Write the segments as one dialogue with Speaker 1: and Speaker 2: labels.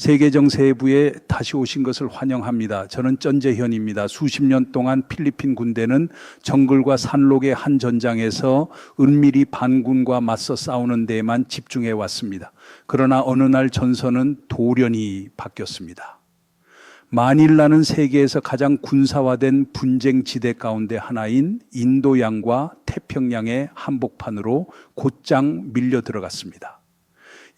Speaker 1: 세계 정세부에 다시 오신 것을 환영합니다. 저는 전재현입니다. 수십 년 동안 필리핀 군대는 정글과 산록의 한 전장에서 은밀히 반군과 맞서 싸우는 데에만 집중해 왔습니다. 그러나 어느 날 전선은 돌연히 바뀌었습니다. 마닐라는 세계에서 가장 군사화된 분쟁 지대 가운데 하나인 인도양과 태평양의 한복판으로 곧장 밀려 들어갔습니다.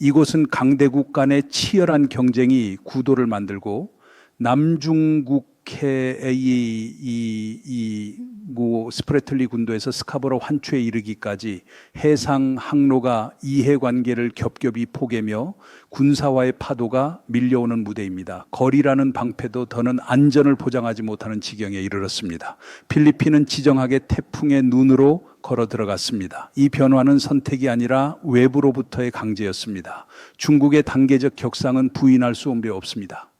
Speaker 1: 이곳은 강대국 간의 치열한 경쟁이 구도를 만들고 남중국해의 스프래틀리 군도에서 스카보로 환추에 이르기까지 해상 항로가 이해관계를 겹겹이 포개며 군사화의 파도가 밀려오는 무대입니다. 거리라는 방패도 더는 안전을 보장하지 못하는 지경에 이르렀습니다. 필리핀은 지정하게 태풍의 눈으로 걸어 들어갔습니다. 이 변화는 선택이 아니라 외부로부터의 강제였습니다. 중국의 단계적 격상은 부인할 수 없습니다.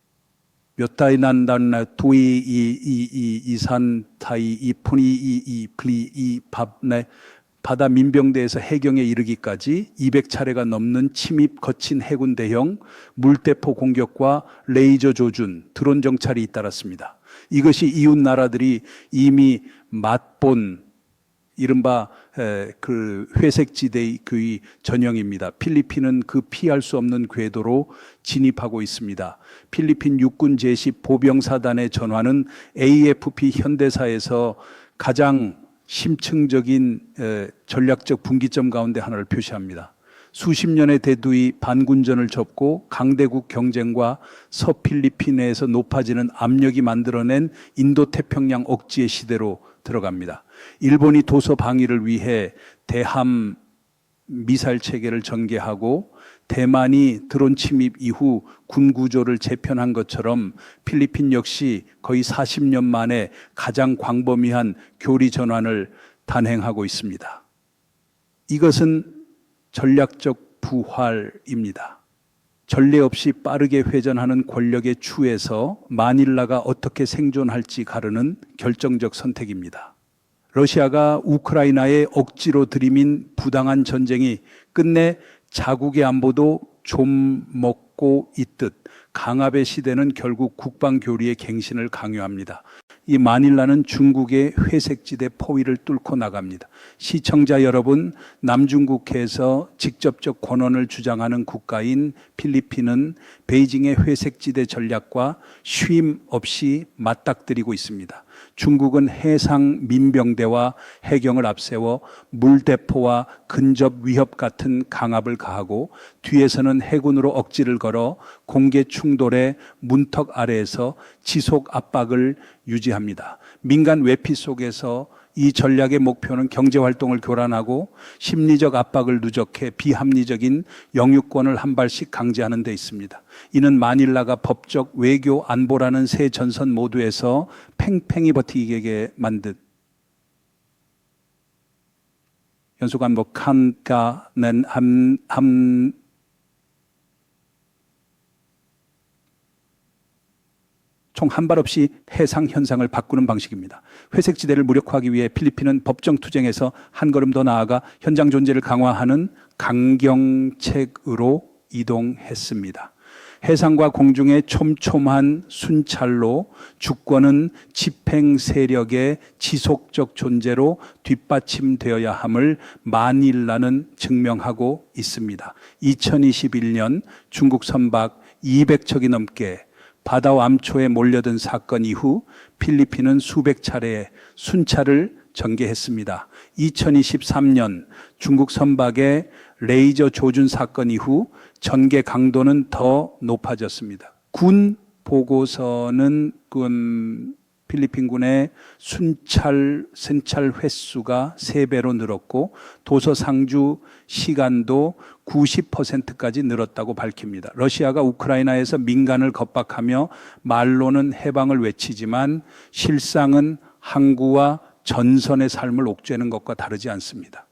Speaker 1: 몇 달이 난다나 도이 이산 타이 이푼이 이 플리 이 밥네 바다 민병대에서 해경에 이르기까지 200차례가 넘는 침입 거친 해군 대형 물대포 공격과 레이저 조준, 드론 정찰이 잇따랐습니다. 이것이 이웃 나라들이 이미 맛본 이른바 그 회색지대의 그 전형입니다. 필리핀은 그 피할 수 없는 궤도로 진입하고 있습니다. 필리핀 육군 제10 보병사단의 전화는 AFP 현대사에서 가장 심층적인 전략적 분기점 가운데 하나를 표시합니다. 수십 년의 대두의 반군전을 접고 강대국 경쟁과 서필리핀에서 높아지는 압력이 만들어낸 인도태평양 억지의 시대로 들어갑니다. 일본이 도서 방위를 위해 대함 미사일 체계를 전개하고 대만이 드론 침입 이후 군 구조를 재편한 것처럼 필리핀 역시 거의 40년 만에 가장 광범위한 교리 전환을 단행하고 있습니다. 이것은 전략적 부활입니다. 전례 없이 빠르게 회전하는 권력의 추에서 마닐라가 어떻게 생존할지 가르는 결정적 선택입니다. 러시아가 우크라이나에 억지로 들이민 부당한 전쟁이 끝내 자국의 안보도 좀 먹고 있듯 강압의 시대는 결국 국방교리의 갱신을 강요합니다. 이 마닐라는 중국의 회색지대 포위를 뚫고 나갑니다. 시청자 여러분, 남중국해에서 직접적 권한을 주장하는 국가인 필리핀은 베이징의 회색지대 전략과 쉼 없이 맞닥뜨리고 있습니다. 중국은 해상 민병대와 해경을 앞세워 물대포와 근접 위협 같은 강압을 가하고 뒤에서는 해군으로 억지를 걸어 공개 충돌의 문턱 아래에서 지속 압박을 유지합니다. 민간 외피 속에서 이 전략의 목표는 경제활동을 교란하고 심리적 압박을 누적해 비합리적인 영유권을 한 발씩 강제하는 데 있습니다. 이는 마닐라가 법적, 외교, 안보라는 세 전선 모두에서 팽팽히 버티게 만든 연수관 칸가는 총 한 발 없이 해상 현상을 바꾸는 방식입니다. 회색지대를 무력화하기 위해 필리핀은 법정 투쟁에서 한 걸음 더 나아가 현장 존재를 강화하는 강경책으로 이동했습니다. 해상과 공중의 촘촘한 순찰로 주권은 집행 세력의 지속적 존재로 뒷받침되어야 함을 마닐라는 증명하고 있습니다. 2021년 중국 선박 200척이 넘게 바다와 암초에 몰려든 사건 이후 필리핀은 수백 차례의 순찰을 전개했습니다. 2023년 중국 선박의 레이저 조준 사건 이후 전개 강도는 더 높아졌습니다. 군 보고서는 필리핀군의 순찰 횟수가 3배로 늘었고 도서 상주 시간도 90%까지 늘었다고 밝힙니다. 러시아가 우크라이나에서 민간을 겁박하며 말로는 해방을 외치지만 실상은 항구와 전선의 삶을 옥죄는 것과 다르지 않습니다.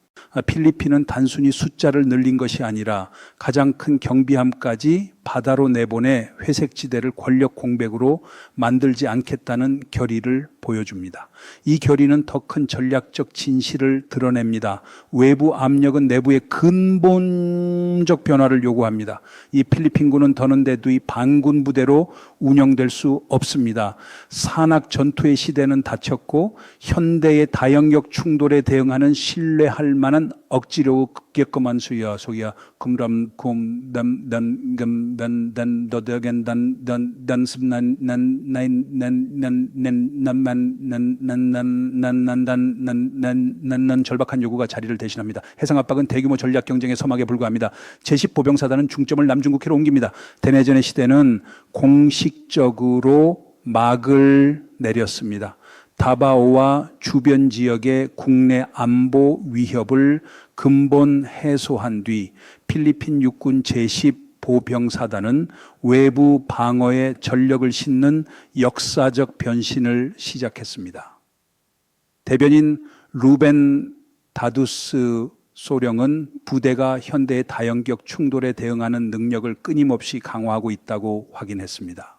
Speaker 1: 필리핀은 단순히 숫자를 늘린 것이 아니라 가장 큰 경비함까지 바다로 내보내 회색지대를 권력 공백으로 만들지 않겠다는 결의를 보여줍니다. 이 결의는 더 큰 전략적 진실을 드러냅니다. 외부 압력은 내부의 근본적 변화를 요구합니다. 이 필리핀군은 더는 대두의 반군 부대로 운영될 수 없습니다. 산악 전투의 시대는 닫혔고 현대의 다영역 충돌에 대응하는 신뢰할 만한 억지로 급격한 수야 소야 금람 곰단단금단단 더더겐 단단습난난난난난난난난난 절박한 요구가 자리를 대신합니다. 해상 압박은 대규모 전략 경쟁의 서막에 불과합니다. 제10보병사단은 중점을 남중국해로 옮깁니다. 대내전의 시대는 공식적으로 막을 내렸습니다. 다바오와 주변 지역의 국내 안보 위협을 근본 해소한 뒤 필리핀 육군 제10보병사단은 외부 방어에 전력을 싣는 역사적 변신을 시작했습니다. 대변인 루벤 다두스 소령은 부대가 현대의 다영격 충돌에 대응하는 능력을 끊임없이 강화하고 있다고 확인했습니다.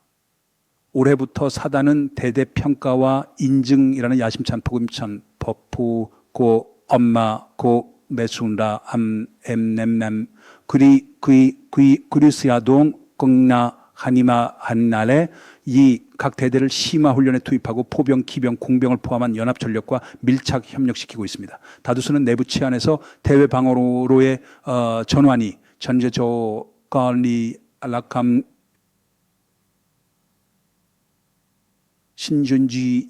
Speaker 1: 올해부터 사단은 대대평가와 인증이라는 야심찬 포금천 버프 고 엄마 고 메순라 암 엠냄남 그리스야동 껑나 하니마 한날에 이 각 대대를 심화 훈련에 투입하고 포병, 기병, 공병을 포함한 연합 전력과 밀착 협력시키고 있습니다. 다두스는 내부 치안에서 대외 방어로의 전환이 전제조 관리 알라캄 신준지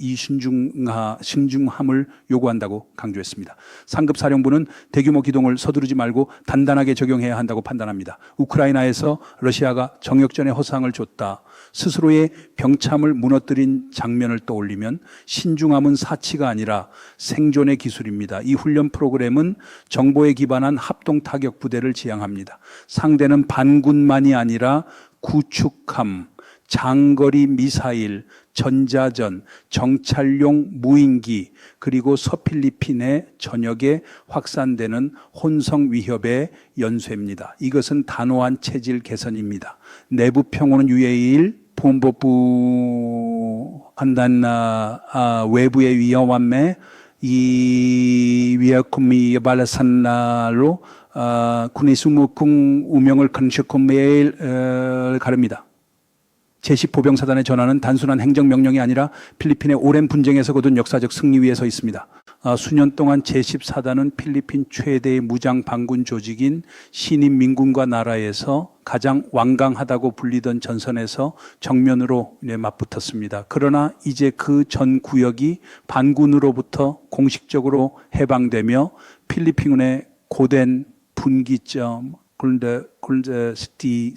Speaker 1: 신중함을 요구한다고 강조했습니다. 상급 사령부는 대규모 기동을 서두르지 말고 단단하게 적용해야 한다고 판단합니다. 우크라이나에서 러시아가 정역전에 허상을 줬다. 스스로의 병참을 무너뜨린 장면을 떠올리면 신중함은 사치가 아니라 생존의 기술입니다. 이 훈련 프로그램은 정보에 기반한 합동 타격 부대를 지향합니다. 상대는 반군만이 아니라 구축함, 장거리 미사일, 전자전, 정찰용 무인기, 그리고 서필리핀의 전역에 확산되는 혼성 위협의 연쇄입니다. 이것은 단호한 체질 개선입니다. 내부 평온은 유해일, 본법부 한단나 외부의 위험함에 이 위아쿠미 발라산나로 군의수무궁 우명을 컨시콘 매일 가릅니다. 제10보병사단의 전환은 단순한 행정명령이 아니라 필리핀의 오랜 분쟁에서 거둔 역사적 승리 위에 서 있습니다. 수년 동안 제10사단은 필리핀 최대의 무장 반군 조직인 신인민군과 나라에서 가장 완강하다고 불리던 전선에서 정면으로 맞붙었습니다. 그러나 이제 그 전 구역이 반군으로부터 공식적으로 해방되며 필리핀군의 고된 분기점 굴데스티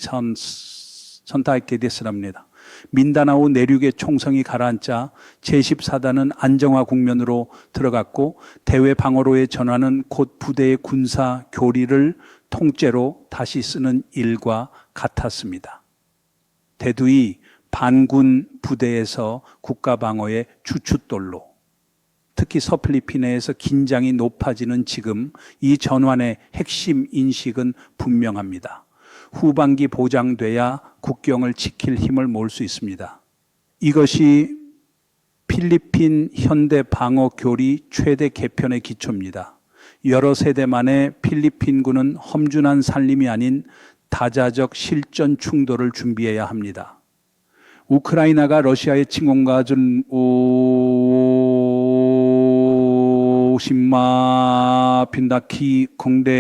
Speaker 1: 선택하게 됐습니다. 민다나오 내륙의 총성이 가라앉자 제10사단은 안정화 국면으로 들어갔고 대외 방어로의 전환은 곧 부대의 군사 교리를 통째로 다시 쓰는 일과 같았습니다. 대두이 반군 부대에서 국가 방어의 주춧돌로 특히 서필리핀에서 긴장이 높아지는 지금 이 전환의 핵심 인식은 분명합니다. 후반기 보장돼야 국경을 지킬 힘을 모을 수 있습니다. 이것이 필리핀 현대 방어 교리 최대 개편의 기초입니다. 여러 세대 만에 필리핀군은 험준한 살림이 아닌 다자적 실전 충돌을 준비해야 합니다. 우크라이나가 러시아의 침공과 준 50마 빈다키 공대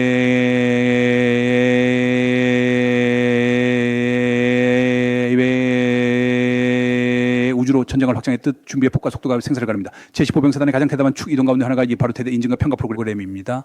Speaker 1: 우주로 전쟁을 확장의 뜻 준비의 폭과 속도가 생사를 가릅니다. 제10보병사단의 가장 대담한 축 이동 가운데 하나가 바로 대대 인증과 평가 프로그램입니다.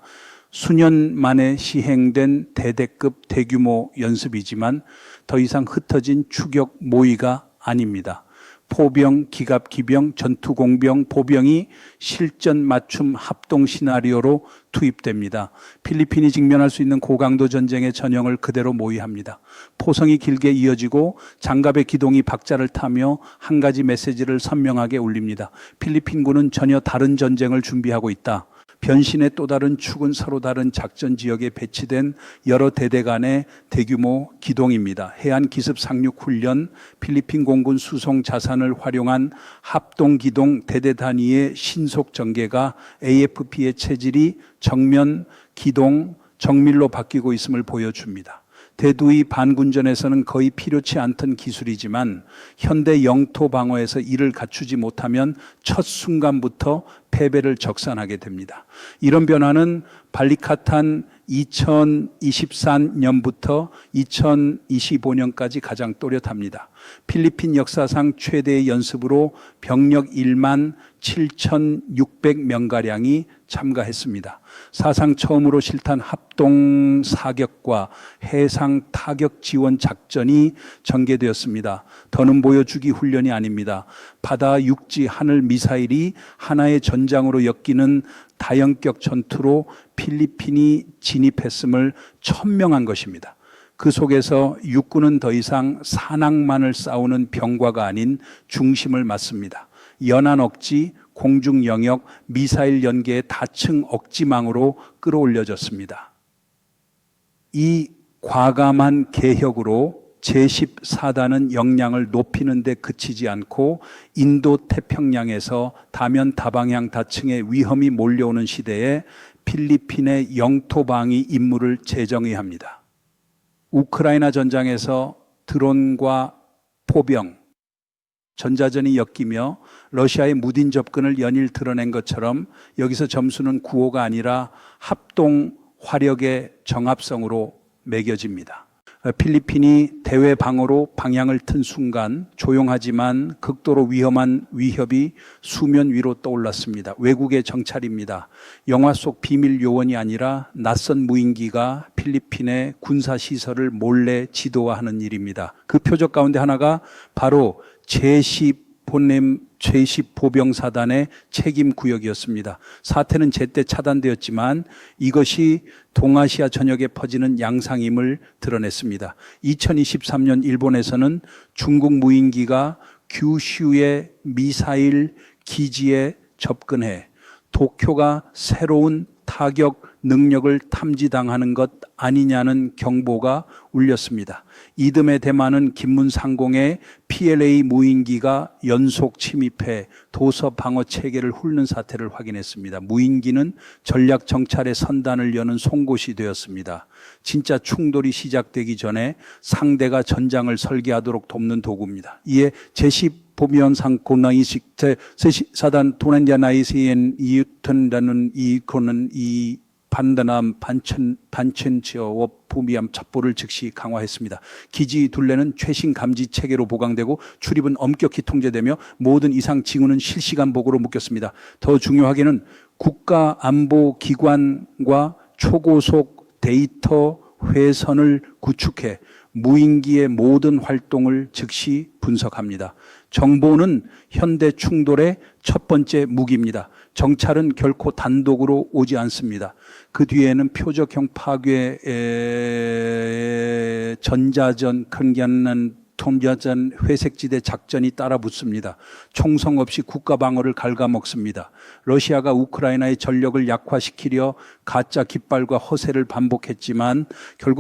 Speaker 1: 수년 만에 시행된 대대급 대규모 연습이지만 더 이상 흩어진 추격 모의가 아닙니다. 포병, 기갑, 기병, 전투공병, 보병이 실전 맞춤 합동 시나리오로 투입됩니다. 필리핀이 직면할 수 있는 고강도 전쟁의 전형을 그대로 모의합니다. 포성이 길게 이어지고 장갑의 기동이 박자를 타며 한 가지 메시지를 선명하게 울립니다. 필리핀군은 전혀 다른 전쟁을 준비하고 있다. 변신의 또 다른 축은 서로 다른 작전 지역에 배치된 여러 대대 간의 대규모 기동입니다. 해안 기습 상륙 훈련, 필리핀 공군 수송 자산을 활용한 합동 기동 대대 단위의 신속 전개가 AFP의 체질이 정면 기동 정밀로 바뀌고 있음을 보여줍니다. 대두의 반군전에서는 거의 필요치 않던 기술이지만 현대 영토 방어에서 이를 갖추지 못하면 첫 순간부터 패배를 적산하게 됩니다. 이런 변화는 발리카탄 2024년부터 2025년까지 가장 또렷합니다. 필리핀 역사상 최대의 연습으로 병력 1만 7,600명가량이 참가했습니다. 사상 처음으로 실탄 합동 사격과 해상 타격 지원 작전이 전개되었습니다. 더는 보여주기 훈련이 아닙니다. 바다, 육지, 하늘 미사일이 하나의 전장으로 엮이는 다연격 전투로 필리핀이 진입했음을 천명한 것입니다. 그 속에서 육군은 더 이상 산악만을 싸우는 병과가 아닌 중심을 맡습니다. 연안 억지, 공중 영역, 미사일 연계의 다층 억지망으로 끌어올려졌습니다. 이 과감한 개혁으로 제14단은 역량을 높이는 데 그치지 않고 인도 태평양에서 다면 다방향 다층의 위험이 몰려오는 시대에 필리핀의 영토 방위 임무를 재정의합니다. 우크라이나 전장에서 드론과 포병, 전자전이 엮이며 러시아의 무딘 접근을 연일 드러낸 것처럼 여기서 점수는 구호가 아니라 합동 화력의 정합성으로 매겨집니다. 필리핀이 대외 방어로 방향을 튼 순간 조용하지만 극도로 위험한 위협이 수면 위로 떠올랐습니다. 외국의 정찰입니다. 영화 속 비밀 요원이 아니라 낯선 무인기가 필리핀의 군사시설을 몰래 지도화하는 일입니다. 그 표적 가운데 하나가 바로 제10 보병사단의 책임 구역이었습니다. 사태는 제때 차단되었지만 이것이 동아시아 전역에 퍼지는 양상임을 드러냈습니다. 2023년 일본에서는 중국 무인기가 규슈의 미사일 기지에 접근해 도쿄가 새로운 타격 능력을 탐지당하는 것 아니냐는 경보가 울렸습니다. 이듬해 대만은 김문상공의 PLA 무인기가 연속 침입해 도서 방어 체계를 훑는 사태를 확인했습니다. 무인기는 전략 정찰의 선단을 여는 송곳이 되었습니다. 진짜 충돌이 시작되기 전에 상대가 전장을 설계하도록 돕는 도구입니다. 이에 제10 보면상 고나이식 사단 도난자나이시엔 이유턴다는 이코는 이 반다남 반천지어와 부미함 첩보를 즉시 강화했습니다. 기지 둘레는 최신 감지 체계로 보강되고 출입은 엄격히 통제되며 모든 이상 징후는 실시간 보고로 묶였습니다. 더 중요하게는 국가안보기관과 초고속 데이터 회선을 구축해 무인기의 모든 활동을 즉시 분석합니다. 정보는 현대 충돌의 첫 번째 무기입니다. 정찰은 결코 단독으로 오지 않습니다. 그 뒤에는 표적형 파괴, 전자전, 큰견난 통자전 회색지대 작전이 따라 붙습니다. 총성 없이 국가 방어를 갉아먹습니다. 러시아가 우크라이나의 전력을 약화시키려 가짜 깃발과 허세를 반복했지만 결국